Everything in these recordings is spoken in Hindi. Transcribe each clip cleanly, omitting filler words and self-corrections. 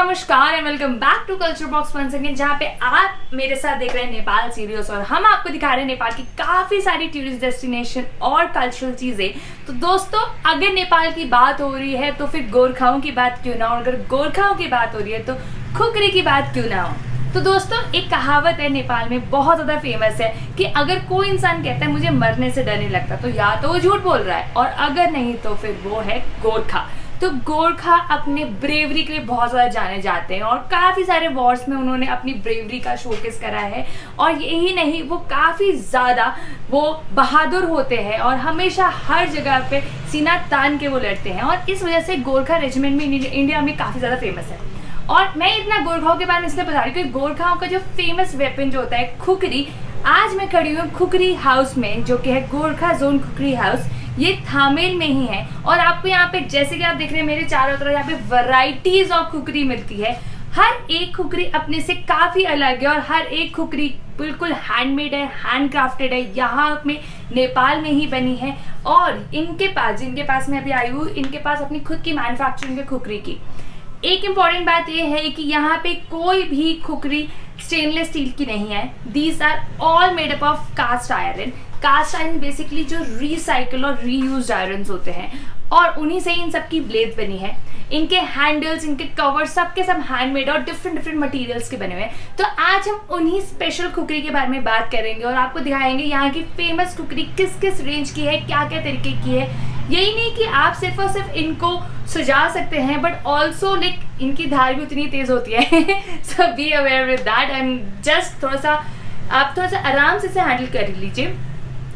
नमस्कार and welcome back to culture box once again, जहाँ पे आप मेरे साथ देख रहे हैं नेपाल सीरीज और हम आपको दिखा रहे हैं नेपाल की काफी सारी टूरिस्ट डेस्टिनेशन और कल्चरल चीजें। तो दोस्तों, अगर नेपाल की बात हो रही है तो फिर गोरखाओं की बात क्यों ना हो, अगर गोरखाओं की बात हो रही है तो खुखरी की बात क्यों ना हो। तो दोस्तों, एक कहावत है नेपाल में बहुत ज्यादा फेमस है कि अगर कोई इंसान कहता है मुझे मरने से डर नहीं लगता तो या तो वो झूठ बोल रहा है, और अगर नहीं तो फिर वो है गोरखा। तो गोरखा अपने ब्रेवरी के लिए बहुत ज़्यादा जाने जाते हैं और काफ़ी सारे वॉर्स में उन्होंने अपनी ब्रेवरी का शोकेस करा है। और यही नहीं, वो काफ़ी ज़्यादा वो बहादुर होते हैं और हमेशा हर जगह पे सीना तान के वो लड़ते हैं, और इस वजह से गोरखा रेजिमेंट में इंडिया में काफ़ी ज़्यादा फेमस है। और मैं इतना गोरखाओं के बारे में इसलिए बता रही हूँ कि गोरखाओं का जो फेमस वेपन जो होता है खुखरी, आज मैं खड़ी हूँ खुखरी हाउस में, जो कि है गोरखा जोन खुखरी हाउस। ये थामेल में ही है और आपको यहाँ पे जैसे कि आप देख रहे हैं मेरे चारों तरफ यहाँ पे वैरायटीज ऑफ खुखरी मिलती है। हर एक खुखरी अपने से काफ़ी अलग है और हर एक खुखरी बिल्कुल हैंडमेड है, हैंड क्राफ्टेड है, यहाँ में नेपाल में ही बनी है। और इनके पास, जिनके पास मैं अभी आई हूँ, इनके पास अपनी खुद की मैन्युफैक्चरिंग है खुखरी की। एक इम्पॉर्टेंट बात यह है कि यहाँ पे कोई भी खुखरी स्टेनलेस स्टील की नहीं है। These are all made up of cast iron. Cast iron basically जो रिसाइकल और रीयूज्ड आयरन्स होते हैं, और उन्हीं से इन सब की ब्लेड बनी है। इनके हैंडल्स, इनके कवर सब के सब हैंडमेड और डिफरेंट मटेरियल्स के बने हुए हैं। तो आज हम उन्हीं स्पेशल खुखरी के बारे में बात करेंगे और आपको दिखाएंगे यहाँ की फेमस खुखरी किस किस रेंज की है, क्या क्या तरीके की है। यही नहीं कि आप सिर्फ और सिर्फ इनको सजा सकते हैं, बट ऑल्सो लाइक इनकी धार भी उतनी तेज होती है। So be aware with that and just आप थोड़ा सा आराम से इसे हैंडल कर लीजिए।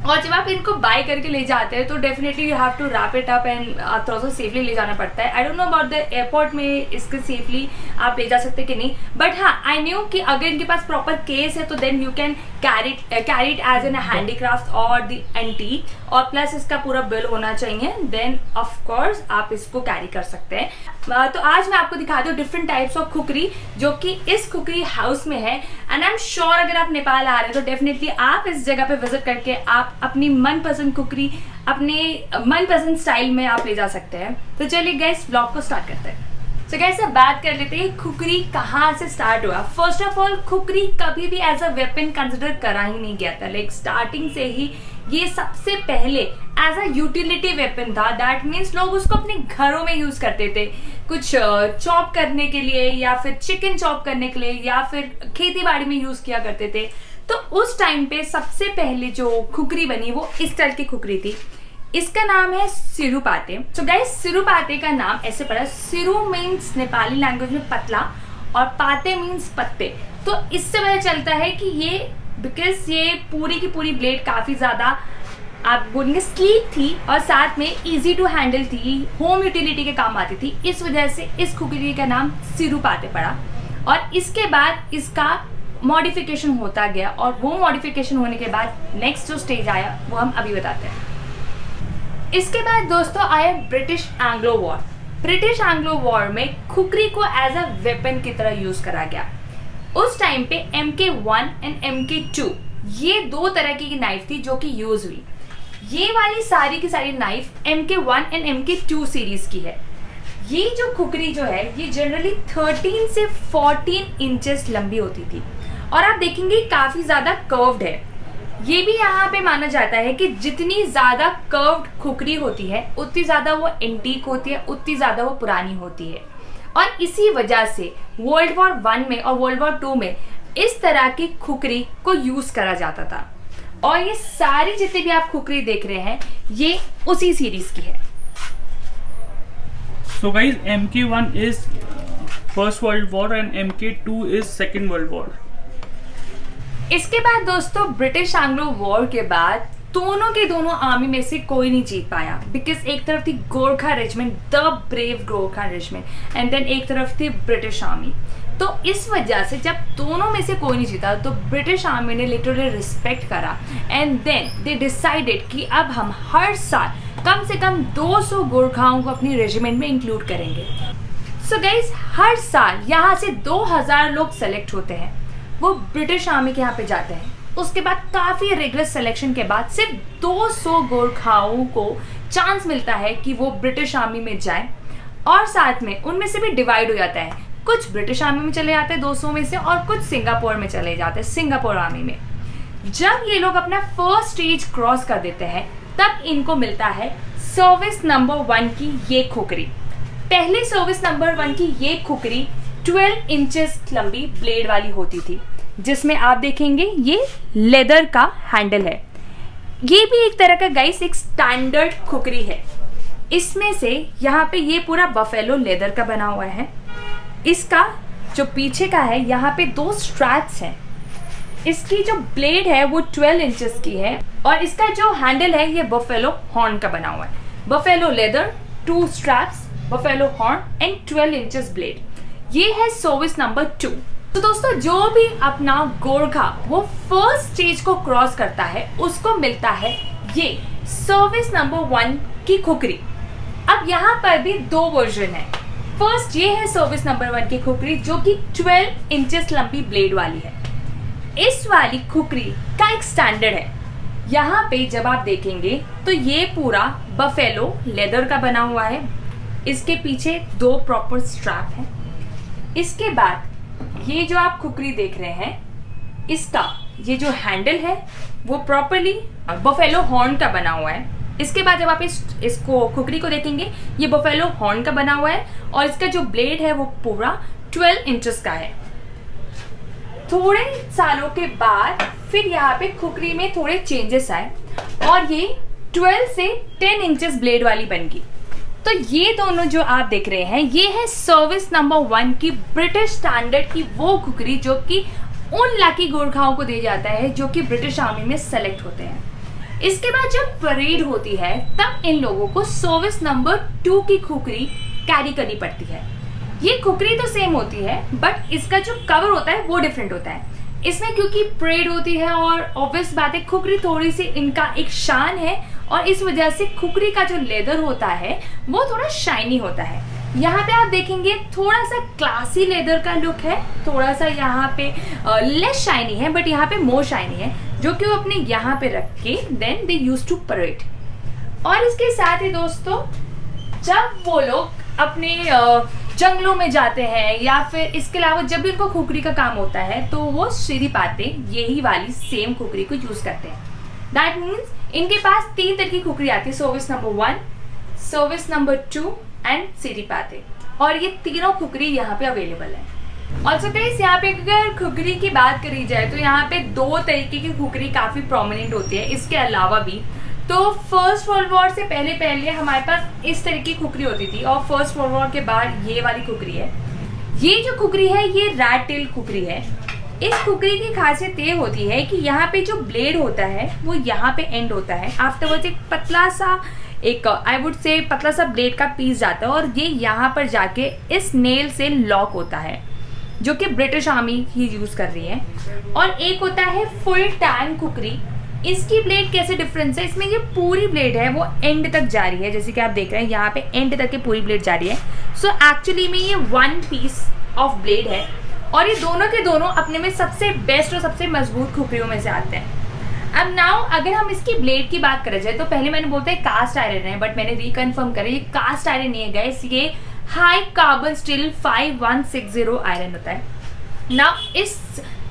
और जब आप इनको बाय करके ले जाते हैं तो definitely you have to wrap it up and थोड़ा सा सेफली ले जाना पड़ता है। I don't know about the airport में इसके सेफली आप ले जा सकते हैं कि नहीं, बट हाँ, आई न्यू कि अगर इनके पास प्रॉपर केस है तो then you can carry it as an handicraft और द एंटीक, और प्लस इसका पूरा बिल होना चाहिए, देन ऑफ कोर्स आप इसको कैरी कर सकते हैं। तो आज मैं आपको दिखा दूँ डिफरेंट टाइप्स ऑफ खुखरी जो कि इस खुखरी हाउस में है। एंड आई एम श्योर अगर आप नेपाल आ रहे हैं तो डेफिनेटली आप इस जगह पे विजिट करके आप अपनी मनपसंद खुखरी अपने मनपसंद स्टाइल में आप ले जा सकते हैं। तो चलिए गाइस, व्लॉग को स्टार्ट करते हैं। तो गाइस, अब बात कर लेते हैं खुखरी कहाँ से स्टार्ट हुआ। फर्स्ट ऑफ ऑल, खुखरी कभी भी एज अ वेपन कंसिडर करा ही नहीं गया था। लाइक स्टार्टिंग से ही ये सबसे पहले एज अ यूटिलिटी वेपन था। दैट मीन्स लोग उसको अपने घरों में यूज करते थे, कुछ चॉप करने के लिए या फिर चिकन चॉप करने के लिए या फिर खेती बाड़ी में यूज किया करते थे। तो उस टाइम पे सबसे पहले जो खुखरी बनी वो इस तरह की खुखरी थी। इसका नाम है सिरुपाते। तो गाइस, सिरुपाते का नाम ऐसे पड़ा। सिरु मीन्स नेपाली लैंग्वेज में पतला और पाते मीन्स पत्ते। तो इससे पता चलता है कि ये बिकॉज ये पूरी की पूरी ब्लेड काफी ज्यादा आप बोलेंगे स्लीक थी और साथ में इजी टू हैंडल थी, होम यूटिलिटी के काम आती थी। इस वजह से इस खुखरी का नाम सिरुपाते पड़ा। और इसके बाद इसका मॉडिफिकेशन होता गया, और वो मॉडिफिकेशन होने के बाद नेक्स्ट जो स्टेज आया वो हम अभी बताते हैं। इसके बाद दोस्तों आया British Anglo war. British Anglo war में खुखरी को एज अ वेपन की तरह यूज करा गया। उस टाइम पे MK1 एंड MK2 ये दो तरह की नाइफ थी जो कि यूज हुई। ये वाली सारी की सारी knife MK1 and MK2 series की है। ये जो खुखरी जो है ये जनरली 13 से 14 इंचेस लंबी होती थी, और आप देखेंगे काफी ज्यादा कर्व्ड है। ये भी यहाँ पे माना जाता है कि जितनी ज्यादा कर्व्ड खुखरी होती है उतनी ज्यादा वो एंटीक होती है, उतनी ज्यादा वो पुरानी होती है। और इसी वजह से वर्ल्ड वॉर 1 में और वर्ल्ड वॉर 2 में इस तरह की खुखरी को यूज करा जाता था। और ये सारी जितनी भी आप खुखरी देख रहे हैं ये उसी सीरीज की है। So guys, MK1 is First World War and MK2 is Second World War. इसके बाद दोस्तों ब्रिटिश एंग्लो वॉर के बाद दोनों के दोनों आर्मी में से कोई नहीं जीत पाया, बिकॉज एक तरफ थी Gorkha regiment, the brave Gorkha regiment, and then एक तरफ थी ब्रिटिश आर्मी। तो इस वजह से जब दोनों में से कोई नहीं जीता तो ब्रिटिश आर्मी ने लिटरली रिस्पेक्ट करा, एंड देन दे डिसाइडेड कि अब हम हर साल कम से कम 200 गोरखाओं को अपनी रेजिमेंट में इंक्लूड करेंगे। सो गाइस, हर साल यहाँ से 2000 लोग सेलेक्ट होते हैं, वो ब्रिटिश आर्मी के यहाँ पे जाते हैं। उसके बाद काफ़ी रिगरस सिलेक्शन के बाद सिर्फ 200 गोरखाओं को चांस मिलता है कि वो ब्रिटिश आर्मी में जाएं, और साथ में उनमें से भी डिवाइड हो जाता है। कुछ ब्रिटिश आर्मी में चले जाते हैं 200 में से, और कुछ सिंगापुर में चले जाते हैं, सिंगापुर आर्मी में। जब ये लोग अपना फर्स्ट स्टेज क्रॉस कर देते हैं तब इनको मिलता है सर्विस नंबर 1 की ये खुकरी। पहले सर्विस नंबर 1 की ये खुकरी 12 इंचेस लंबी ब्लेड वाली होती थी, जिसमें आप देखेंगे ये लेदर का हैंडल है। ये भी एक तरह का गाइस एक स्टैंडर्ड खुकरी है। इसमें से यहाँ पे ये पूरा बफेलो लेदर का बना हुआ है। इसका जो पीछे का है यहाँ पे 2 स्ट्रैप्स हैं। इसकी जो ब्लेड है वो 12 इंचेस की है, और इसका जो हैंडल है ये बफेलो हॉर्न का बना हुआ है। Buffalo leather, 2 straps, buffalo horn and 12 inches blade. ये है सर्विस नंबर 2। तो दोस्तों जो भी अपना गोरखा वो फर्स्ट स्टेज को क्रॉस करता है उसको मिलता है ये सर्विस नंबर 1 की खुकरी। अब यहाँ पर भी 2 वर्जन है। फर्स्ट ये है सर्विस नंबर 1 की खुकरी जो कि 12 इंचेस लंबी ब्लेड वाली है। इस वाली खुकरी का एक स्टैंडर्ड है। यहाँ पे जब आप देखेंगे तो ये पूरा बफेलो लेदर का बना हुआ है। इसके पीछे 2 प्रॉपर स्ट्रैप है। इसके बाद ये जो आप खुकरी देख रहे हैं, इसका ये जो हैंडल है वो प्रॉपरली बफेलो हॉर्न का बना हुआ है। इसके बाद जब आप इसको खुकरी को देखेंगे ये बफेलो हॉर्न का बना हुआ है, और इसका जो ब्लेड है वो पूरा 12 इंचेस का है। थोड़े सालों के बाद फिर यहाँ पे खुकरी में थोड़े चेंजेस आए और ये 12 से 10 इंचेस ब्लेड वाली बन गई। तो ये दोनों जो आप देख रहे हैं ये है सर्विस नंबर 1 की ब्रिटिश स्टैंडर्ड की वो खुकरी जो कि उन लाकी गोरखाओं को दी जाता है जो कि ब्रिटिश आर्मी में सेलेक्ट होते हैं। इसके बाद जब परेड होती है तब इन लोगों को सर्विस नंबर 2 की खुकरी कैरी करनी पड़ती है। ये खुकरी तो सेम होती है बट इसका जो कवर होता है वो डिफरेंट होता है। इसमें क्योंकि परेड होती है और ऑब्वियस बात है खुकरी थोड़ी सी इनका एक शान है, और इस वजह से खुकरी का जो लेदर होता है वो थोड़ा शाइनी होता है। यहाँ पे आप देखेंगे थोड़ा सा क्लासी लेदर का लुक है, थोड़ा सा यहाँ पे लेस शाइनी है बट यहाँ पे मोर शाइनी है, जो कि वो अपने यहाँ पे रख के then they use to parade. और इसके साथ ही दोस्तों जब वो लोग अपने जंगलों में जाते हैं या फिर इसके अलावा जब भी उनको खुकरी का काम होता है तो वो सीधी पाते यही वाली सेम खुकरी को यूज करते हैं। दैट मीन्स इनके पास 3 तरह की खुकरी आती है, service number 1, service number 2 and सीधी पाते, और ये तीनों खुकरी यहाँ पे अवेलेबल है। ऑल्सो गाइस यहाँ पे अगर खुकरी की बात करी जाए तो यहाँ पे 2 तरीके की खुकरी काफी प्रोमिनेंट होती है। इसके अलावा भी तो फर्स्ट वर्ल्ड वॉर से पहले हमारे पास इस तरह की खुकरी होती थी, और फर्स्ट वर्ल्ड वॉर के बाद ये वाली खुकरी है। ये जो खुकरी है ये रैट टेल खुकरी है। इस खुकरी की खासियत ये होती है कि यहाँ पे जो ब्लेड होता है वो यहाँ पे एंड होता है। आफ्टरवर्ड्स एक पतला सा आई वुड से पतला सा ब्लेड का पीस जाता है और ये यहाँ पर जाके इस नेल से लॉक होता है, जो कि ब्रिटिश आर्मी ही यूज कर रही है। और एक होता है फुल टैंग खुकरी। इसकी ब्लेड कैसे डिफरेंस है, इसमें ये पूरी ब्लेड है वो एंड तक जा रही है, जैसे कि आप देख रहे हैं यहाँ पे एंड तक की पूरी ब्लेड जा रही है। सो एक्चुअली में ये 1 पीस ऑफ ब्लेड है, और ये दोनों के दोनों अपने में सबसे बेस्ट और सबसे मजबूत खुकरियों में से आते हैं। अब नाउ अगर हम इसकी ब्लेड की बात करें जाए तो पहले मैंने बोलता है कास्ट आयरन है, बट मैंने रिकन्फर्म करा ये कास्ट आयरन नहीं है गाइस, ये हाई कार्बन स्टील 5160 आयरन होता है। नाउ इस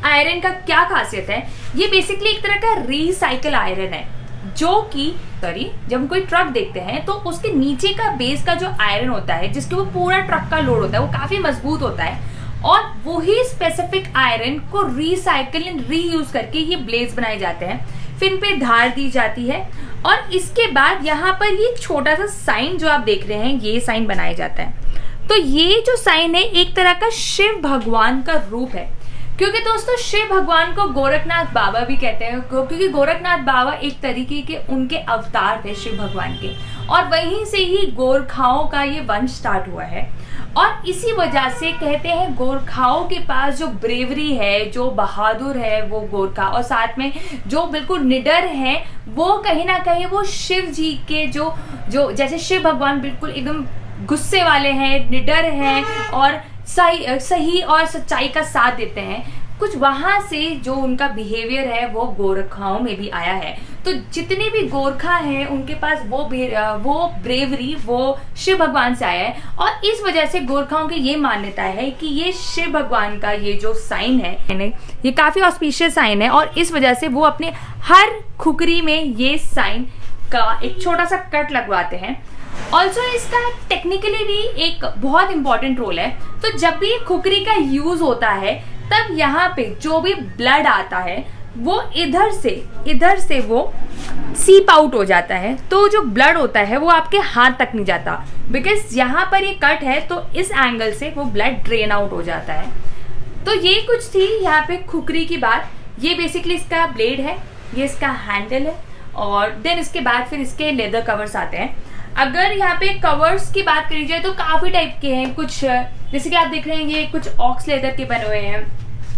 आयरन का क्या खासियत है, ये बेसिकली एक तरह का रिसाइकल आयरन है, जो कि जब हम कोई ट्रक देखते हैं तो उसके नीचे का बेस का जो आयरन होता है जिसके वो पूरा ट्रक का लोड होता है वो काफी मजबूत होता है, और वही स्पेसिफिक आयरन को रिसाइकल एंड रीयूज करके ये ब्लेड्स बनाए जाते हैं, फिर इन पे धार दी जाती है। और इसके बाद यहाँ पर ये छोटा सा साइन जो आप देख रहे हैं ये साइन बनाया जाता है। तो ये जो साइन है एक तरह का शिव भगवान का रूप है, क्योंकि दोस्तों शिव भगवान को गोरखनाथ बाबा भी कहते हैं, क्योंकि गोरखनाथ बाबा एक तरीके के उनके अवतार थे शिव भगवान के, और वहीं से ही गोरखाओं का ये वंश स्टार्ट हुआ है। और इसी वजह से कहते हैं गोरखाओं के पास जो ब्रेवरी है, जो बहादुर है वो गोरखा, और साथ में जो बिल्कुल निडर है वो कहीं ना कहीं वो शिव जी के जो जैसे शिव भगवान बिल्कुल एकदम गुस्से वाले हैं, निडर हैं और सही और सच्चाई का साथ देते हैं, कुछ वहां से जो उनका बिहेवियर है वो गोरखाओं में भी आया है। तो जितने भी गोरखा हैं उनके पास वो ब्रेवरी वो शिव भगवान से आया है, और इस वजह से गोरखाओं की ये मान्यता है कि ये शिव भगवान का ये जो साइन है ये काफी ऑस्पिशियस साइन है, और इस वजह से वो अपने हर खुकरी में ये साइन का एक छोटा सा कट लगवाते हैं। ऑल्सो इसका टेक्निकली भी एक बहुत इंपॉर्टेंट रोल है। तो जब भी खुकरी का यूज होता है तब यहाँ पे जो भी ब्लड आता है वो इधर से वो सीप आउट हो जाता है। तो जो ब्लड होता है वो आपके हाथ तक नहीं जाता, बिकॉज यहाँ पर ये कट है तो इस एंगल से वो ब्लड ड्रेन आउट हो जाता है। तो ये कुछ थी यहाँ पे खुकरी की बात। ये बेसिकली इसका ब्लेड है, ये इसका हैंडल है, और देन इसके बाद फिर इसके लेदर कवर्स आते हैं। अगर यहाँ पे कवर्स की बात करी जाए तो काफ़ी टाइप के हैं। कुछ जैसे कि आप देख रहे हैं ये कुछ ऑक्स लेदर के बने हुए हैं,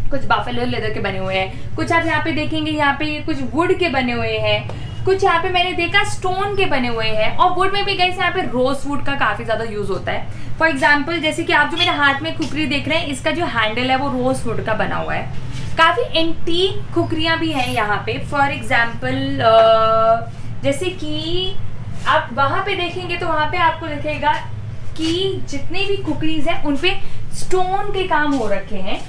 कुछ बाफेलो लेदर के बने हुए हैं, कुछ आप यहाँ पे देखेंगे यहाँ पे ये कुछ वुड के बने हुए हैं, कुछ यहाँ पे मैंने देखा स्टोन के बने हुए हैं, और वुड में भी गाइस यहाँ पे रोज वुड का काफ़ी ज़्यादा यूज़ होता है। फॉर एग्जाम्पल जैसे कि आप जो मेरे हाथ में खुकरी देख रहे हैं, इसका जो हैंडल है वो रोज वुड का बना हुआ है। काफ़ी एंटीक खुकरियाँ भी हैं यहाँ पे। फॉर एग्जाम्पल जैसे कि आप वहाँ पे देखेंगे तो वहाँ पे आपको दिखेगा कि जितने भी खुकरीज हैं उन पे स्टोन के काम हो रखे हैं।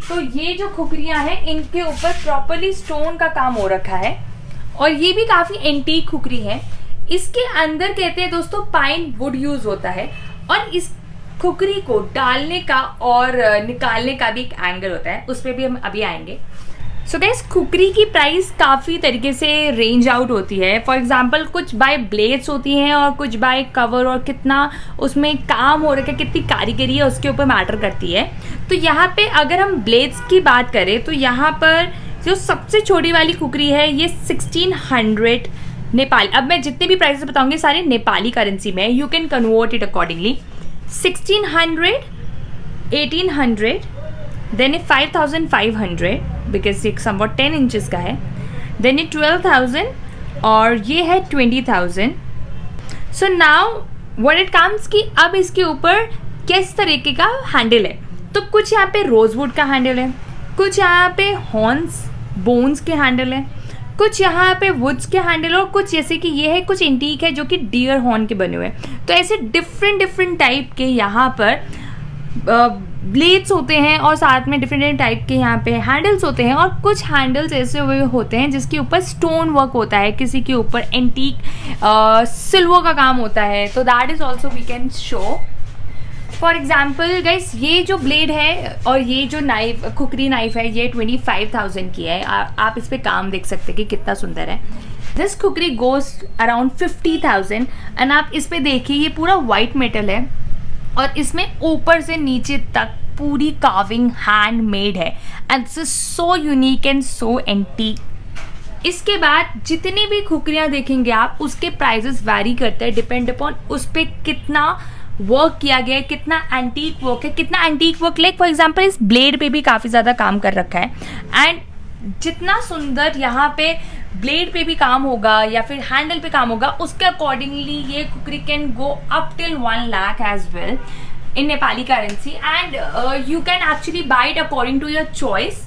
तो ये जो खुकरियाँ हैं इनके ऊपर प्रॉपरली स्टोन का काम हो रखा है, और ये भी काफ़ी एंटीक खुकरी है। इसके अंदर कहते हैं दोस्तों पाइन वुड यूज होता है, और इस खुकरी को डालने का और निकालने का भी एक एंगल होता है, उस पर भी हम अभी आएंगे। सो गाइस खुकरी की प्राइस काफ़ी तरीके से रेंज आउट होती है। फॉर एग्जांपल कुछ बाय ब्लेड्स होती हैं और कुछ बाय कवर, और कितना उसमें काम हो रहा है, कितनी कारीगरी है उसके ऊपर मैटर करती है। तो यहाँ पे अगर हम ब्लेड्स की बात करें तो यहाँ पर जो सबसे छोटी वाली खुकरी है ये 1600 नेपाल। अब मैं जितने भी प्राइसेस बताऊंगी सारे नेपाली करेंसी में, you can convert it accordingly. 1600, 1800, then 5500 because ये समवॉट 10 इंचेस का है, देन ये 12,000, और ये है 20,000। So now what it comes कि अब इसके ऊपर किस तरीके का हैंडल है। तो कुछ यहाँ पे रोजवुड का हैंडल है, कुछ यहाँ पे हॉर्न्स बोन्स के हैंडल है, कुछ यहाँ पे वुड्स के हैंडल, और कुछ जैसे कि ये है कुछ एंटीक है जो कि डियर हॉर्न के बने हुए हैं। तो ऐसे डिफरेंट टाइप के यहाँ पर ब्लेड्स होते हैं, और साथ में डिफरेंट टाइप के यहाँ पे हैंडल्स होते हैं, और कुछ हैंडल्स ऐसे हुए होते हैं जिसके ऊपर स्टोन वर्क होता है, किसी के ऊपर एंटीक सिल्वर का काम होता है। तो that is also we can show. For example guys ये जो ब्लेड है और ये जो नाइफ खुकरी नाइफ है ये 25,000 की है। आप इस पे काम देख सकते हैं कि कितना सुंदर है। This khukri goes around 50,000, and आप इस पे देखिए ये पूरा वाइट मेटल है, और इसमें ऊपर से नीचे तक पूरी कार्विंग हैंड मेड है, and this is so unique and so antique. इसके बाद जितनी भी खुकरियाँ देखेंगे आप उसके प्राइजेस वैरी करते हैं डिपेंड अपॉन उस पर कितना वर्क किया गया है, कितना एंटीक वर्क है, कितना antique work. Like for example इस ब्लेड पे भी काफ़ी ज़्यादा काम कर रखा है, एंड जितना सुंदर यहाँ पे ब्लेड पे भी काम होगा या फिर हैंडल पे काम होगा उसके अकॉर्डिंगली ये khukri can go up till 1 lakh as well in Nepali currency, and you can actually buy it according to your choice,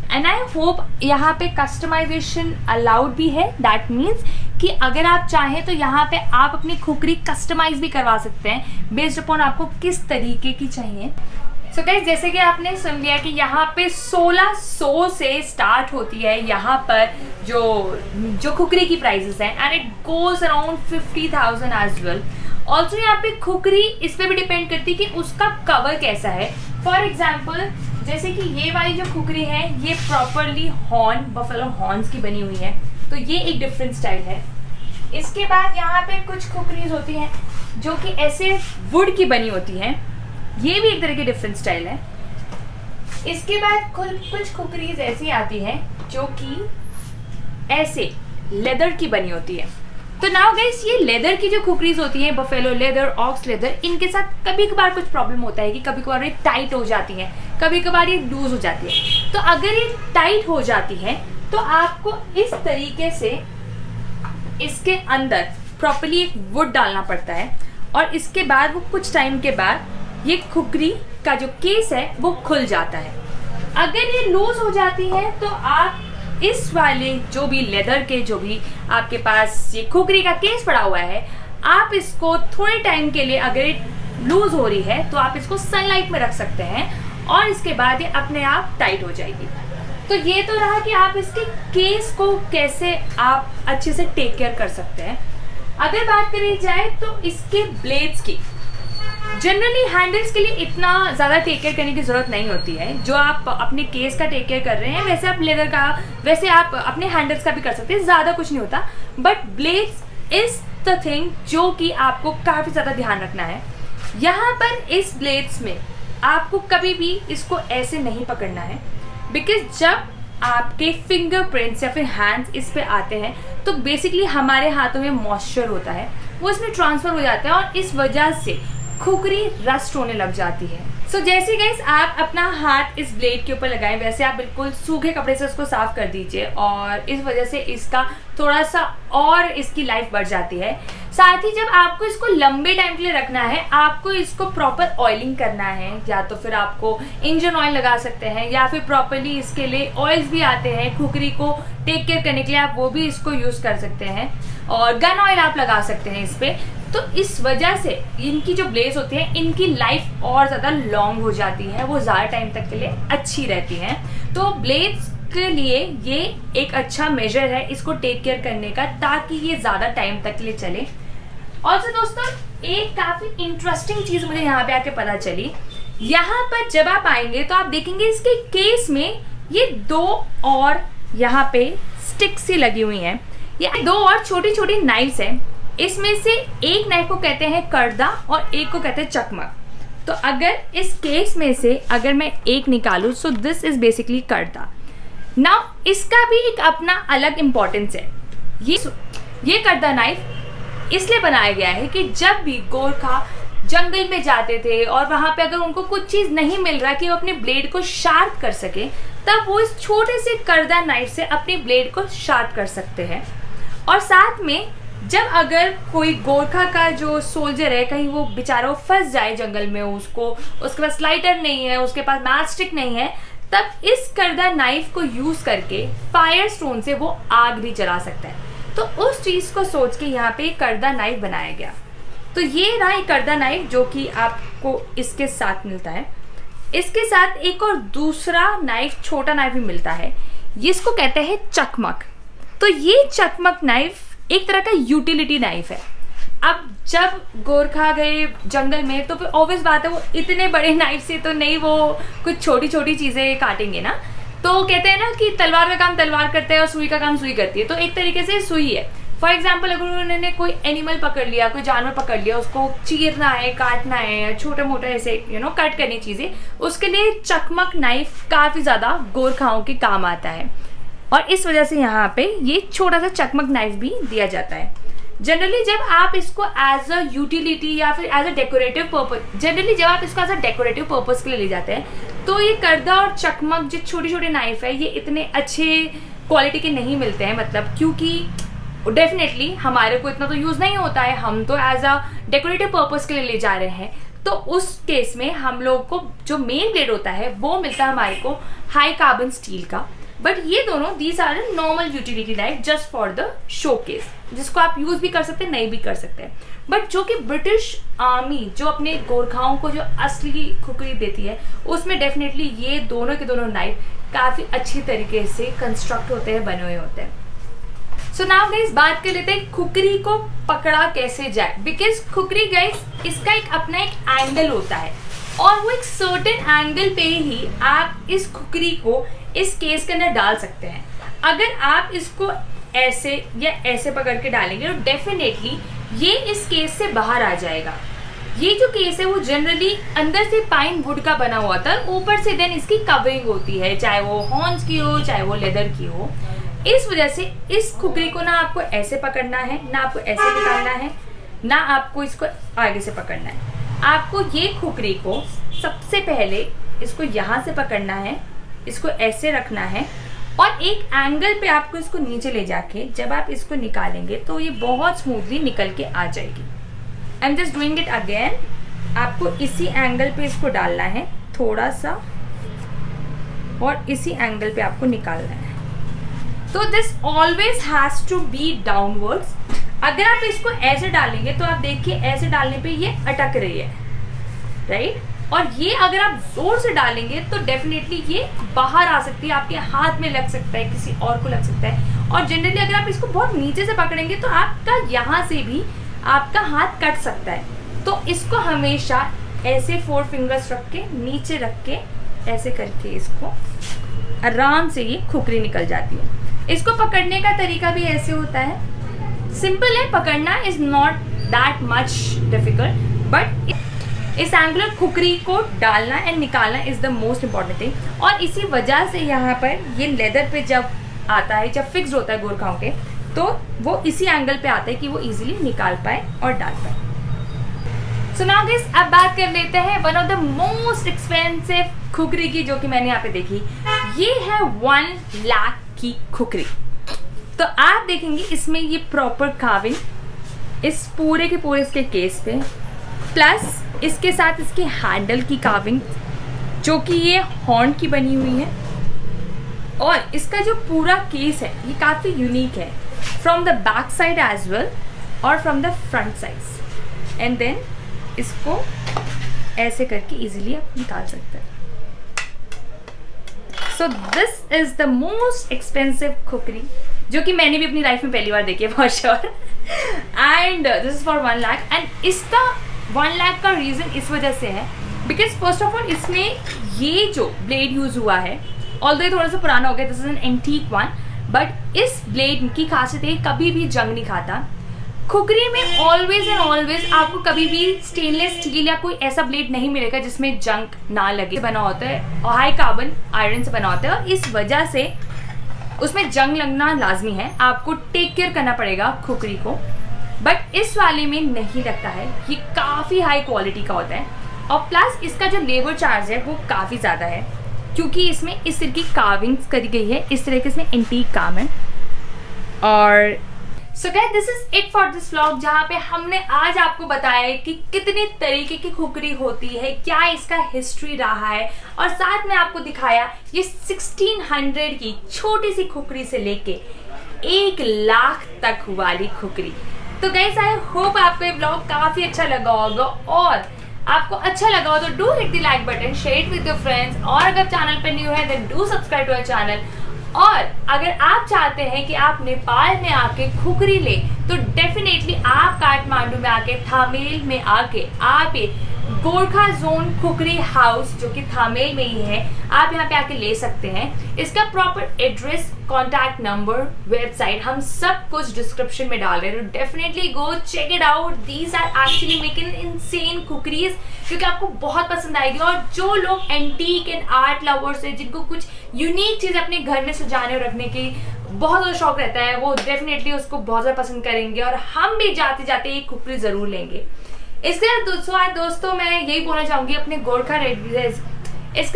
and I hope यहाँ पे customization allowed भी है। that means कि अगर आप चाहें तो यहाँ पे आप अपनी खुकरी कस्टमाइज भी करवा सकते हैं बेस्ड अपॉन आपको किस तरीके की चाहिए। सो गाइस जैसे कि आपने सुन लिया कि यहाँ पे 1600 से स्टार्ट होती है यहाँ पर जो खुकरी की प्राइसेस हैं, and it goes around 50,000 as well. Also यहाँ पे खुकरी इस पे भी डिपेंड करती है कि उसका कवर कैसा है। फॉर एग्जाम्पल जैसे कि ये वाली जो खुकरी है ये प्रॉपरली हॉर्न बफेलो हॉर्न्स की बनी हुई है, तो ये एक डिफरेंट स्टाइल है। इसके बाद यहाँ पे कुछ खुकरीज होती हैं जो कि ऐसे वुड की बनी होती हैं, ये भी एक तरह की डिफरेंट स्टाइल है। इसके बाद कुछ खुकरीज ऐसी आती हैं जो कि ऐसे लेदर की बनी होती है। तो नाउ गाइस ये लेदर की जो खुकरीज होती हैं, बफेलो लेदर, ऑक्स लेदर, इनके साथ कभी कभार कुछ प्रॉब्लम होता है कि कभी कभार ये टाइट हो जाती हैं, कभी कभार ये लूज हो जाती है। तो अगर ये टाइट हो जाती है तो आपको इस तरीके से इसके अंदर प्रॉपर्ली एक वुड डालना पड़ता है, और इसके बाद वो कुछ टाइम के बाद ये खुकरी का जो केस है वो खुल जाता है। अगर ये लूज हो जाती है तो आप इस वाले जो भी लेदर के जो भी आपके पास ये खुकरी का केस पड़ा हुआ है, आप इसको थोड़े टाइम के लिए अगर ये लूज हो रही है तो आप इसको सनलाइट में रख सकते हैं और इसके बाद ये अपने आप टाइट हो जाएगी। तो ये तो रहा कि आप इसके केस को कैसे आप अच्छे से टेक केयर कर सकते हैं। अगर बात करी जाए तो इसके ब्लेड्स की, जनरली हैंडल्स के लिए इतना ज़्यादा टेक केयर करने की ज़रूरत नहीं होती है। जो आप अपने केस का टेक केयर कर रहे हैं वैसे आप लेदर का, वैसे आप अपने हैंडल्स का भी कर सकते हैं, ज़्यादा कुछ नहीं होता। But blades is the thing जो कि आपको काफ़ी ज़्यादा ध्यान रखना है। यहाँ पर इस ब्लेड्स में आपको कभी भी इसको ऐसे नहीं पकड़ना है, बिकॉज जब आपके फिंगरप्रिंट्स या फिर हैंड्स इस पे आते हैं तो बेसिकली हमारे हाथों में मॉइस्चर होता है, वो इसमें ट्रांसफ़र हो जाता है और इस वजह से खुकरी रस्ट होने लग जाती है। सो जैसे गाइस आप अपना हाथ इस ब्लेड के ऊपर लगाएं, वैसे आप बिल्कुल सूखे कपड़े से उसको साफ कर दीजिए और इस वजह से इसका थोड़ा सा और इसकी लाइफ बढ़ जाती है। साथ ही जब आपको इसको लंबे टाइम के लिए रखना है, आपको इसको प्रॉपर ऑयलिंग करना है, या तो फिर आपको इंजन ऑयल लगा सकते हैं या फिर प्रॉपरली इसके लिए ऑयल्स भी आते हैं खुकरी को टेक केयर करने के लिए, आप वो भी इसको यूज़ कर सकते हैं और गन ऑयल आप लगा सकते हैं इस पर। तो इस वजह से इनकी जो ब्लेड्स होती हैं इनकी लाइफ और ज़्यादा लॉन्ग हो जाती है, वो ज़्यादा टाइम तक के लिए अच्छी रहती हैं। तो ब्लेड्स के लिए ये एक अच्छा मेजर है इसको टेक केयर करने का, ताकि ये ज़्यादा टाइम तक के लिए चले। और तो दोस्तों एक काफ़ी इंटरेस्टिंग चीज़ मुझे यहाँ पे आके पता चली। यहाँ पर जब आप आएंगे तो आप देखेंगे इसके केस में ये दो और यहाँ पे स्टिक्स सी लगी हुई हैं, ये दो और छोटी छोटी नाइफ्स हैं। इसमें से एक नाइफ को कहते हैं करदा और एक को कहते हैं चकमक। तो अगर इस केस में से अगर मैं एक निकालूं, सो दिस इज बेसिकली करदा। नाउ इसका भी एक अपना अलग इम्पोर्टेंस है। ये करदा नाइफ इसलिए बनाया गया है कि जब भी गोरखा जंगल में जाते थे और वहां पे अगर उनको कुछ चीज नहीं मिल रहा कि वो अपने ब्लेड को शार्प कर सके, तब वो इस छोटे से करदा नाइफ से अपने ब्लेड को शार्प कर सकते हैं। और साथ में जब अगर कोई गोरखा का जो सोल्जर है कहीं वो बेचारा फंस जाए जंगल में, उसके पास लाइटर नहीं है, उसके पास मैच स्टिक नहीं है, तब इस करदा नाइफ को यूज करके फायर स्टोन से वो आग भी जला सकता है। तो उस चीज को सोच के यहाँ पे करदा नाइफ बनाया गया। तो ये रहा एक करदा नाइफ जो कि आपको इसके साथ मिलता है। इसके साथ एक और दूसरा नाइफ, छोटा नाइफ भी मिलता है, जिसको कहते हैं चकमक। तो ये चकमक नाइफ एक तरह का यूटिलिटी नाइफ है। अब जब गोरखा गए जंगल में तो फिर ऑब्वियस बात है वो इतने बड़े नाइफ से तो नहीं वो कुछ छोटी छोटी चीज़ें काटेंगे ना। तो कहते हैं ना कि तलवार का काम तलवार करता है और सुई का काम सुई करती है। तो एक तरीके से सुई है। फॉर एग्जाम्पल अगर उन्होंने कोई एनिमल पकड़ लिया, कोई जानवर पकड़ लिया, उसको चीरना है, काटना है, छोटे मोटे ऐसे कट करनी चीज़ें, उसके लिए चकमक नाइफ काफ़ी ज़्यादा गोरखाओं के काम आता है। और इस वजह से यहाँ पे ये छोटा सा चकमक नाइफ भी दिया जाता है। जनरली जब आप इसको एज अ यूटिलिटी या फिर as a decorative purpose, generally जब आप इसको एज अ डेकोरेटिव पर्पस के लिए ले जाते हैं तो ये करदा और चकमक जो छोटे छोटे नाइफ है ये इतने अच्छे क्वालिटी के नहीं मिलते हैं, मतलब क्योंकि डेफिनेटली हमारे को इतना तो यूज़ नहीं होता है, हम तो एज अ डेकोरेटिव पर्पस के लिए ले जा रहे हैं। तो उस केस में हम लोग को जो मेन ब्लेड होता है वो मिलता है हमारे को हाई कार्बन स्टील का। बट ये दोनों these are normal utility knife just for the showcase, जिसको आप यूज भी कर सकते हैं, नहीं भी कर सकते हैं। बट जो कि ब्रिटिश आर्मी जो अपने गोरखाओं को जो असली खुकरी देती है उसमें डेफिनेटली ये दोनों के दोनों नाइफ काफ़ी अच्छी तरीके से कंस्ट्रक्ट होते हैं, बने हुए होते हैं। सो नाउ गाइस बात कर लेते हैं खुकरी को पकड़ा कैसे जाए। बिकॉज खुकरी गाइस इसका एक अपना एक एंगल होता है और वो एक सर्टेन एंगल पे ही आप इस खुकरी को इस केस के अंदर डाल सकते हैं। अगर आप इसको ऐसे या ऐसे पकड़ के डालेंगे तो डेफिनेटली ये इस केस से बाहर आ जाएगा। ये जो केस है वो जनरली अंदर से पाइन वुड का बना हुआ था, ऊपर से देन इसकी कवरिंग होती है, चाहे वो हॉर्न्स की हो चाहे वो लेदर की हो। इस वजह से इस खुकरी को ना आपको ऐसे पकड़ना है, ना आपको ऐसे निकालना है, ना आपको इसको आगे से पकड़ना है। आपको ये खुकरी को सबसे पहले इसको यहाँ से पकड़ना है, इसको ऐसे रखना है और एक एंगल पे आपको इसको नीचे ले जाके जब आप इसको निकालेंगे तो ये बहुत स्मूथली निकल के आ जाएगी। I am just doing it again. आपको इसी एंगल पे इसको डालना है थोड़ा सा, और इसी एंगल पे आपको निकालना है। तो this always has to be downwards. अगर आप इसको ऐसे डालेंगे तो आप देखिए ऐसे डालने पे ये अटक रही है, राइट? और ये अगर आप जोर से डालेंगे तो डेफिनेटली ये बाहर आ सकती है, आपके हाथ में लग सकता है, किसी और को लग सकता है। और जनरली अगर आप इसको बहुत नीचे से पकड़ेंगे तो आपका यहाँ से भी आपका हाथ कट सकता है। तो इसको हमेशा ऐसे 4 फिंगर्स रख के नीचे रख के ऐसे करके इसको आराम से ये खुकरी निकल जाती है। इसको पकड़ने का तरीका भी ऐसे होता है, सिंपल है, पकड़ना is not that much difficult, but इस एंगुलर खुकरी को डालना एंड निकालना is the most important thing. और इसी वजह से यहाँ पर ये लेदर पे जब आता है, जब फिक्स्ड होता है गोरखाओं के, तो वो इसी एंगल पे आता है कि वो इजीली निकाल पाए और डाल पाए। सो नाउ गाइस, अब बात कर लेते हैं one of the most expensive khukri की, जो कि मैंने यहाँ पे देखी। ये है 1 लाख की खुकरी। तो आप देखेंगे इसमें ये प्रॉपर कार्विंग इस पूरे के पूरे इसके केस पे, प्लस इसके साथ इसके हैंडल की कार्विंग जो कि ये हॉर्न की बनी हुई है, और इसका जो पूरा केस है ये काफ़ी यूनिक है, from the back side as well और from the front side. And then इसको ऐसे करके इजीली आप निकाल सकते हैं। So this is the most expensive khukri जो कि मैंने भी अपनी लाइफ में पहली बार देखी है, for sure. And this is for 1 lakh. And इसका 1 लाख का रीज़न इस वजह से है बिकॉज फर्स्ट ऑफ ऑल इसमें ये जो ब्लेड यूज हुआ है, ऑल्दो ये थोड़ा सा पुराना हो गया, this is an antique one, but इस ब्लेड की खासियत है कभी भी जंग नहीं खाता। खुकरी में ऑलवेज एंड ऑलवेज आपको कभी भी स्टेनलेस स्टील या कोई ऐसा ब्लेड नहीं मिलेगा जिसमें जंग ना लगे। बना होता है और हाई कार्बन आयरन से बना होता है, और इस वजह से उसमें जंग लगना लाजमी है, आपको टेक केयर करना पड़ेगा खुकरी को। बट इस वाले में नहीं लगता है, ये काफ़ी हाई क्वालिटी का होता है, और प्लस इसका जो लेबर चार्ज है वो काफ़ी ज़्यादा है, क्योंकि इसमें इस तरह की कार्विंग्स करी गई है, इस तरह के इसमें एंटीक काम है। और so guys, this is it for this vlog, जहाँ पे हमने आज आपको बताया कि कितने तरीके की खुकरी होती है, क्या इसका हिस्ट्री रहा है, और साथ में आपको दिखाया ये 1600 की छोटी सी खुकरी से लेके 1 लाख तक वाली खुकरी। तो गाइस, आई होप आपको ये व्लॉग काफ़ी अच्छा लगा होगा, और आपको अच्छा लगा हो तो do hit the like button, share it with your friends, और अगर चैनल पर न्यू है then do subscribe to our channel. और अगर आप चाहते हैं कि आप नेपाल में आके खुकरी ले, तो डेफिनेटली आप काठमांडू में आके, थामेल में आके आप ये गोरखा जोन खुकरी हाउस जो कि थामेल में ही है, आप यहाँ पे आके ले सकते हैं। इसका proper address, contact number, website हम सब कुछ डिस्क्रिप्शन में डाल रहे हैं, तो definitely go check it out. These are actually making insane kukris, क्योंकि आपको बहुत पसंद आएगी। और जो लोग एंटीक एंड आर्ट लवर्स हैं, जिनको कुछ यूनिक चीज़ अपने घर में सजाने और रखने की बहुत ज़्यादा शौक रहता है, वो डेफिनेटली उसको बहुत ज़्यादा पसंद करेंगे, और हम भी जाते जाते ये खुकरी ज़रूर लेंगे। इसके बाद दोस्तों मैं यही बोलना चाहूँगी अपने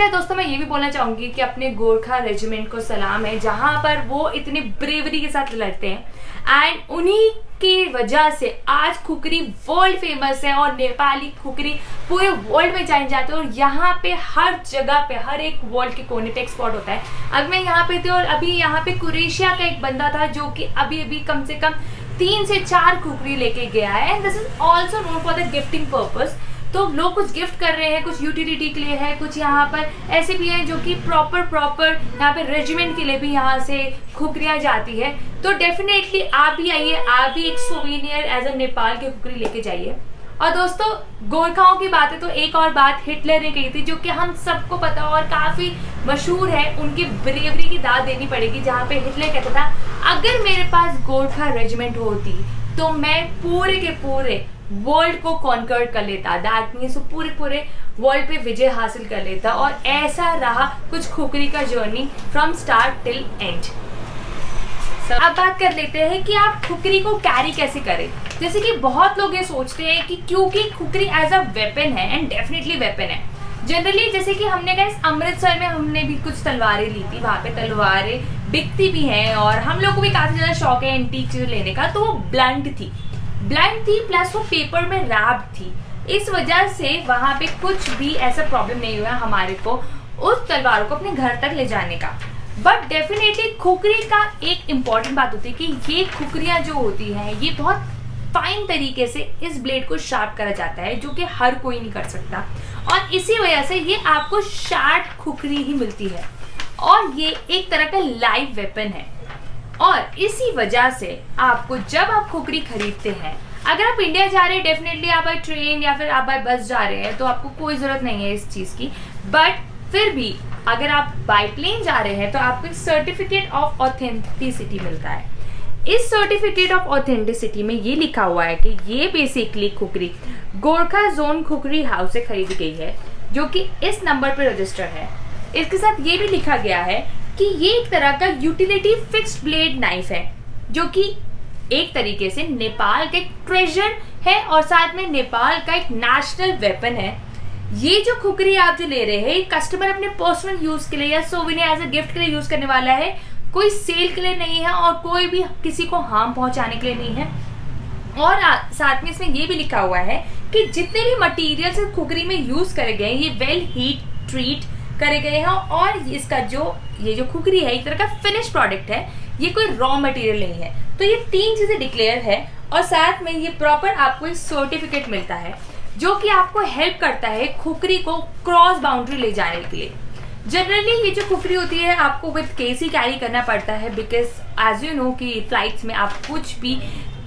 दोस्तों मैं ये भी बोलना चाहूँगी कि अपने गोरखा रेजिमेंट को सलाम है, जहाँ पर वो इतनी ब्रेवरी के साथ लड़ते हैं, एंड उन्हीं की वजह से आज खुकरी वर्ल्ड फेमस है, और नेपाली खुकरी पूरे वर्ल्ड में जानी जाती है, और यहाँ पे हर जगह पे, हर एक वर्ल्ड के कोने पे एक्सपोर्ट होता है। अब मैं यहाँ पे थी, और अभी यहाँ पे क्रोएशिया का एक बंदा था जो कि अभी कम से कम 3 से 4 खुकरी लेके गया है, and this is also known for the gifting purpose. तो लोग कुछ गिफ्ट कर रहे हैं, कुछ यूटिलिटी के लिए है, कुछ यहाँ पर ऐसे भी हैं जो कि प्रॉपर यहाँ पे रेजिमेंट के लिए भी यहाँ से खुकरियाँ जाती है। तो डेफिनेटली आप भी आइए, आप भी एक सोवेनियर एज अ नेपाल की खुकरी लेके जाइए। और दोस्तों, गोरखाओं की बात है तो एक और बात हिटलर ने कही थी, जो कि हम सबको पता हो और काफ़ी मशहूर है, उनकी ब्रेवरी की दाद देनी पड़ेगी, जहाँ पे हिटलर कहता था, अगर मेरे पास गोरखा रेजिमेंट होती तो मैं पूरे के पूरे वर्ल्ड को कॉन्कर कर लेता। दैट मीन्स पूरे वर्ल्ड पे विजय हासिल कर लेता। और ऐसा रहा कुछ खुकरी का journey from start till and. अब बात कर लेते हैं कि आप खुकरी को कैरी कैसे करें। जैसे कि बहुत लोग ये सोचते हैं कि क्योंकि खुकरी एज अ वेपन है, एंड डेफिनेटली वेपन है जनरली, जैसे कि हमने गाइस अमृतसर में हमने भी कुछ तलवारें ली थी, वहाँ पे तलवारें बिकती भी हैं, और हम लोग को भी काफ़ी ज़्यादा शौक है एंटीक चीज़ लेने का। तो वो ब्लंट थी प्लस वो पेपर में रैप्ड थी, इस वजह से वहाँ पे कुछ भी ऐसा प्रॉब्लम नहीं हुआ हमारे को उस तलवारों को अपने घर तक ले जाने का। बट डेफिनेटली खुकरी का एक इम्पॉर्टेंट बात होती है कि ये खुकरियाँ जो होती हैं ये बहुत फाइन तरीके से इस ब्लेड को शार्प करा जाता है, जो कि हर कोई नहीं कर सकता, और इसी वजह से ये आपको शार्प खुकरी ही मिलती है और ये एक तरह का लाइव वेपन है। और इसी वजह से आपको जब आप खुकरी खरीदते हैं, अगर आप इंडिया जा रहे हैं डेफिनेटली आप बाय ट्रेन या फिर आप बाय बस जा रहे हैं तो आपको कोई ज़रूरत नहीं है इस चीज़ की, बट फिर भी अगर आप बाय प्लेन जा रहे हैं तो आपको एक सर्टिफिकेट ऑफ ऑथेंटिसिटी मिलता है। इस सर्टिफिकेट ऑफ ऑथेंटिसिटी में ये लिखा हुआ है कि ये basically khukri Gorkha zone khukri house से खरीदी गई है, जो कि इस नंबर पर रजिस्टर है। इसके साथ ये भी लिखा गया है कि ये एक तरह का यूटिलिटी फिक्स्ड ब्लेड नाइफ है, जो कि एक तरीके से नेपाल का एक ट्रेजर है और साथ में नेपाल का एक नेशनल वेपन है। ये जो खुकरी आप जो ले रहे हैं कस्टमर अपने पर्सनल यूज के लिए या सोवेनियर एज अ गिफ्ट के लिए यूज करने वाला है, कोई सेल के लिए नहीं है और कोई भी किसी को हार्म पहुंचाने के लिए नहीं है। और साथ में इसमें ये भी लिखा हुआ है कि जितने भी मटेरियल्स इस खुकरी में यूज करे गए ये वेल हीट ट्रीट करे गए हैं और इसका ये जो खुकरी है एक तरह का फिनिश प्रोडक्ट है, ये कोई रॉ मटेरियल नहीं है। तो ये 3 चीजें डिक्लेयर है और साथ में ये प्रॉपर आपको एक सर्टिफिकेट मिलता है जो कि आपको हेल्प करता है खुकरी को क्रॉस बाउंड्री ले जाने के लिए। जनरली ये जो खुकरी होती है आपको विद केस ही कैरी करना पड़ता है, बिकॉज एज यू नो कि फ्लाइट्स में आप कुछ भी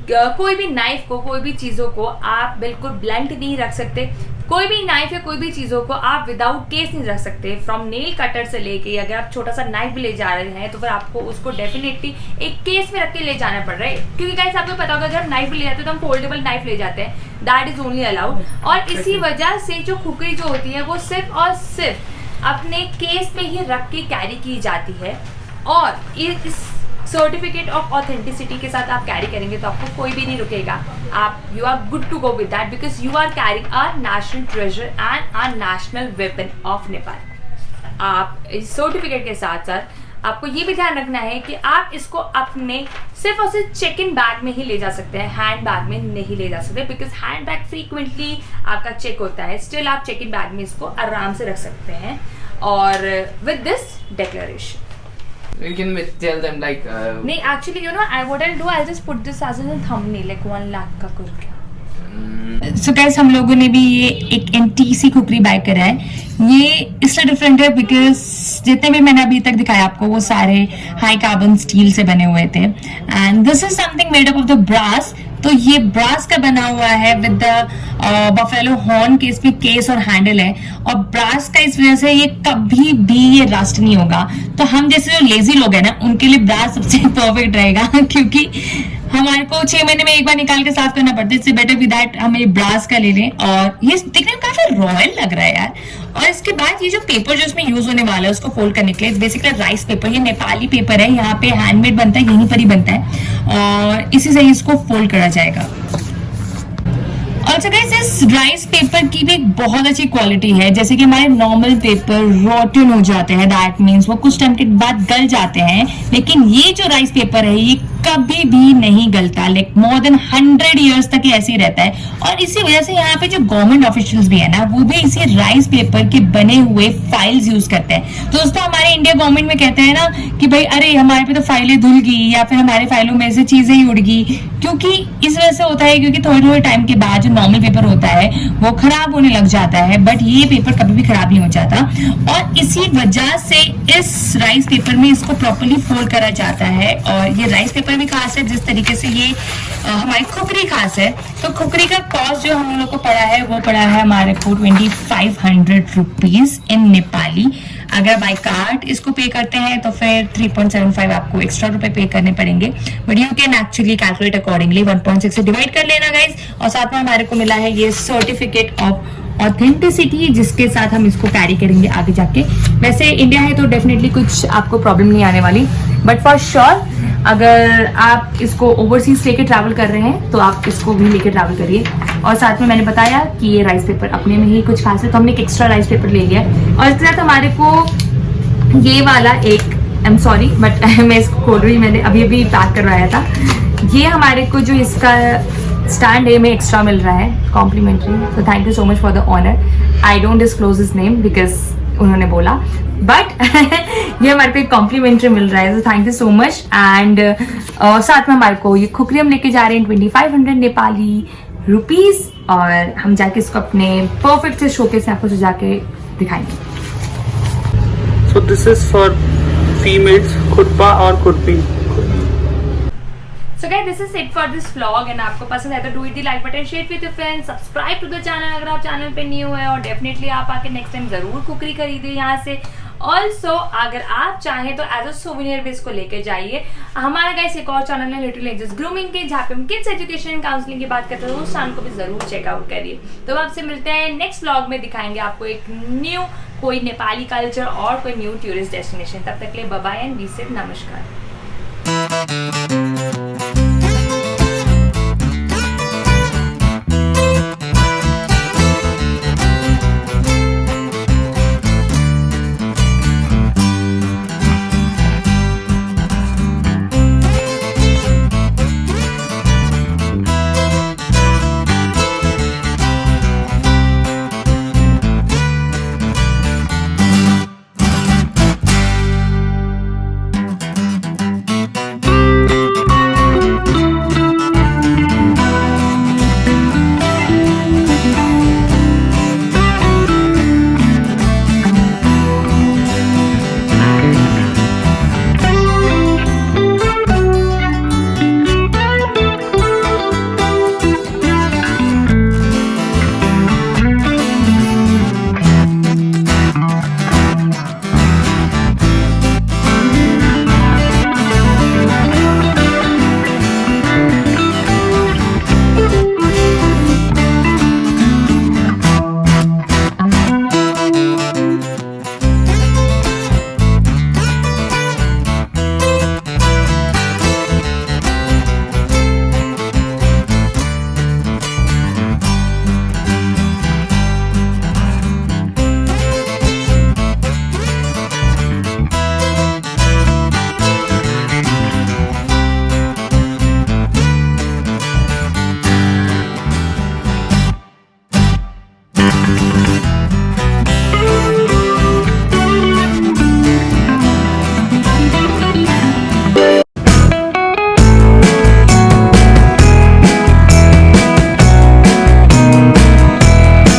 कोई भी नाइफ को कोई भी चीज़ों को आप बिल्कुल ब्लंट नहीं रख सकते, कोई भी नाइफ या कोई भी चीज़ों को आप विदाउट केस नहीं रख सकते। फ्रॉम नेल कटर से लेके अगर आप छोटा सा नाइफ भी ले जा रहे हैं तो फिर आपको उसको डेफिनेटली एक केस में रख के ले जाना पड़ रहा है, क्योंकि गाइस आपको पता होगा अगर हम नाइफ भी ले जाते हैं तो हम फोल्डेबल नाइफ ले जाते हैं, दैट इज ओनली अलाउड। और इसी वजह से जो खुकरी जो होती है वो सिर्फ और सिर्फ अपने केस में ही रख के कैरी की जाती है और इस सर्टिफिकेट ऑफ ऑथेंटिसिटी के साथ आप कैरी करेंगे तो आपको कोई भी नहीं रुकेगा। आप you are good to go with that because you are carrying our national treasure and our national weapon of Nepal. आप इस सर्टिफिकेट के साथ साथ आपको ये भी ध्यान रखना है कि आप इसको अपने सिर्फ और सिर्फ चेक इन बैग में ही ले जा सकते हैं, हैंड बैग में नहीं ले जा सकते, बिकॉज हैंड बैग फ्रीक्वेंटली आपका चेक होता है। स्टिल आप चेक इन बैग में इसको आराम से रख सकते हैं और with this declaration You can tell them like. नहीं, actually, you know, what I'll do, I'll just put this as a thumbnail, like 1 lakh का करके। So guys, हम लोगों ने भी ये एक NTC खुकरी बाय करा है। ये इसलिए डिफरेंट है बिकॉज जितने भी मैंने अभी तक दिखाया आपको वो सारे हाई कार्बन स्टील से बने हुए थे and this is something made up of the brass. तो ये ब्रास का बना हुआ है विद द बफेलो हॉर्न के इसमें केस और हैंडल है और ब्रास का इस वजह से ये कभी भी ये रस्ट नहीं होगा। तो हम जैसे जो लेजी लोग हैं ना उनके लिए ब्रास सबसे परफेक्ट रहेगा क्योंकि हमारे को 6 महीने में एक बार निकाल के साफ करना पड़ता है। इससे बेटर विद दैट हम ये ब्रास का ले लें और ये दिखने में काफी रॉयल लग रहा है यार। और इसके बाद ये जो पेपर जो इसमें यूज होने वाला है उसको फोल्ड करने के लिए बेसिकली राइस पेपर, ये नेपाली पेपर है, यहाँ पे हैंडमेड बनता है, यहीं पर ही बनता है और इसी से इसको फोल्ड करा जाएगा। अच्छा गाइस, इस राइस पेपर की भी एक बहुत अच्छी क्वालिटी है, जैसे कि हमारे नॉर्मल पेपर रॉटन हो जाते हैं, दैट मीन्स वो कुछ टाइम के बाद गल जाते हैं, लेकिन ये जो राइस पेपर है ये कभी भी नहीं गलता, लाइक मोर देन 100 इयर्स तक ऐसे ही रहता है। और इसी वजह से यहाँ पे जो गवर्नमेंट ऑफिशियल्स भी है ना वो भी इसी राइस पेपर के बने हुए फाइल्स यूज करते हैं। तो दोस्तों हमारे इंडिया गवर्नमेंट में कहते हैं ना कि भाई अरे हमारे पे तो फाइलें धुल गई या फिर हमारे फाइलों में से चीजें ही उड़ गई, क्योंकि इस वजह से होता है क्योंकि थोड़े टाइम के बाद जो नॉर्मल पेपर होता है वो खराब होने लग जाता है, बट ये पेपर कभी भी खराब नहीं हो जाता। और इसी वजह से इस राइस पेपर में इसको प्रॉपर्ली फोल्ड करा जाता है। और ये राइस पेपर भी खास है जिस तरीके से ये हमारी खुकरी खास है। तो खुकरी का कॉस्ट जो हम लोग को पड़ा है वो पड़ा है हमारे को 2500 रुपीज इन नेपाली। अगर बाय कार्ड इसको पे करते हैं तो फिर 3.75 आपको एक्स्ट्रा रुपए पे करने पड़ेंगे, but you can actually calculate accordingly. 1.6 से डिवाइड कर लेना गाइज। और साथ में हमारे को मिला है ये सर्टिफिकेट ऑफ ऑथेंटिसिटी जिसके साथ हम इसको कैरी करेंगे आगे जाके। वैसे इंडिया है तो डेफिनेटली कुछ आपको प्रॉब्लम नहीं आने वाली, बट फॉर श्योर अगर आप इसको ओवरसीज लेके ट्रैवल कर रहे हैं तो आप इसको भी लेके ट्रैवल करिए। और साथ में मैंने बताया कि ये राइस पेपर अपने में ही कुछ खास है तो हमने एक एक्स्ट्रा राइस पेपर ले लिया और इसके साथ हमारे को ये वाला एक आई एम सॉरी बट मैं इसको खोल रही, मैंने अभी पैक करवाया था। ये हमारे को जो इसका स्टैंड है में एक्स्ट्रा मिल रहा है कॉम्प्लीमेंट्री, तो thank you so much for the honour. I don't disclose his name because उन्होंने बोला, बट ये हमारे को एक कॉम्प्लीमेंट्री मिल रहा है, तो thank you so much. And साथ में हमारे को ये खुकरी हम लेके जा रहे हैं 2500 नेपाली रुपीज, और हम जाके इसको अपने परफेक्ट से शोकेस में आपको जो जाके दिखाएंगे। So this is for females, खुरपा और खुरपी। So guys, this is it for this vlog, and आपको पसंद है तो do hit the like button, share with your friends, subscribe to the channel अगर आप चैनल पे न्यू है, और डेफिनेटली आप आके नेक्स्ट टाइम जरूर कुकरी खरीदे यहाँ से। ऑल्सो अगर आप चाहें तो एज अ सोविनियर भी इसको लेके जाइए। हमारा गाइस एक और चैनल है लिटिल एंजल्स ग्रूमिंग के, जहाँ पे हम किड्स एजुकेशन एंड काउंसलिंग की बात करते हैं, उस चैनल को भी जरूर चेकआउट करिए। तो आपसे मिलते हैं नेक्स्ट व्लॉग में, दिखाएंगे आपको एक न्यू कोई नेपाली कल्चर और कोई न्यू टूरिस्ट डेस्टिनेशन। तब तक के लिए bye bye and be safe, नमस्कार।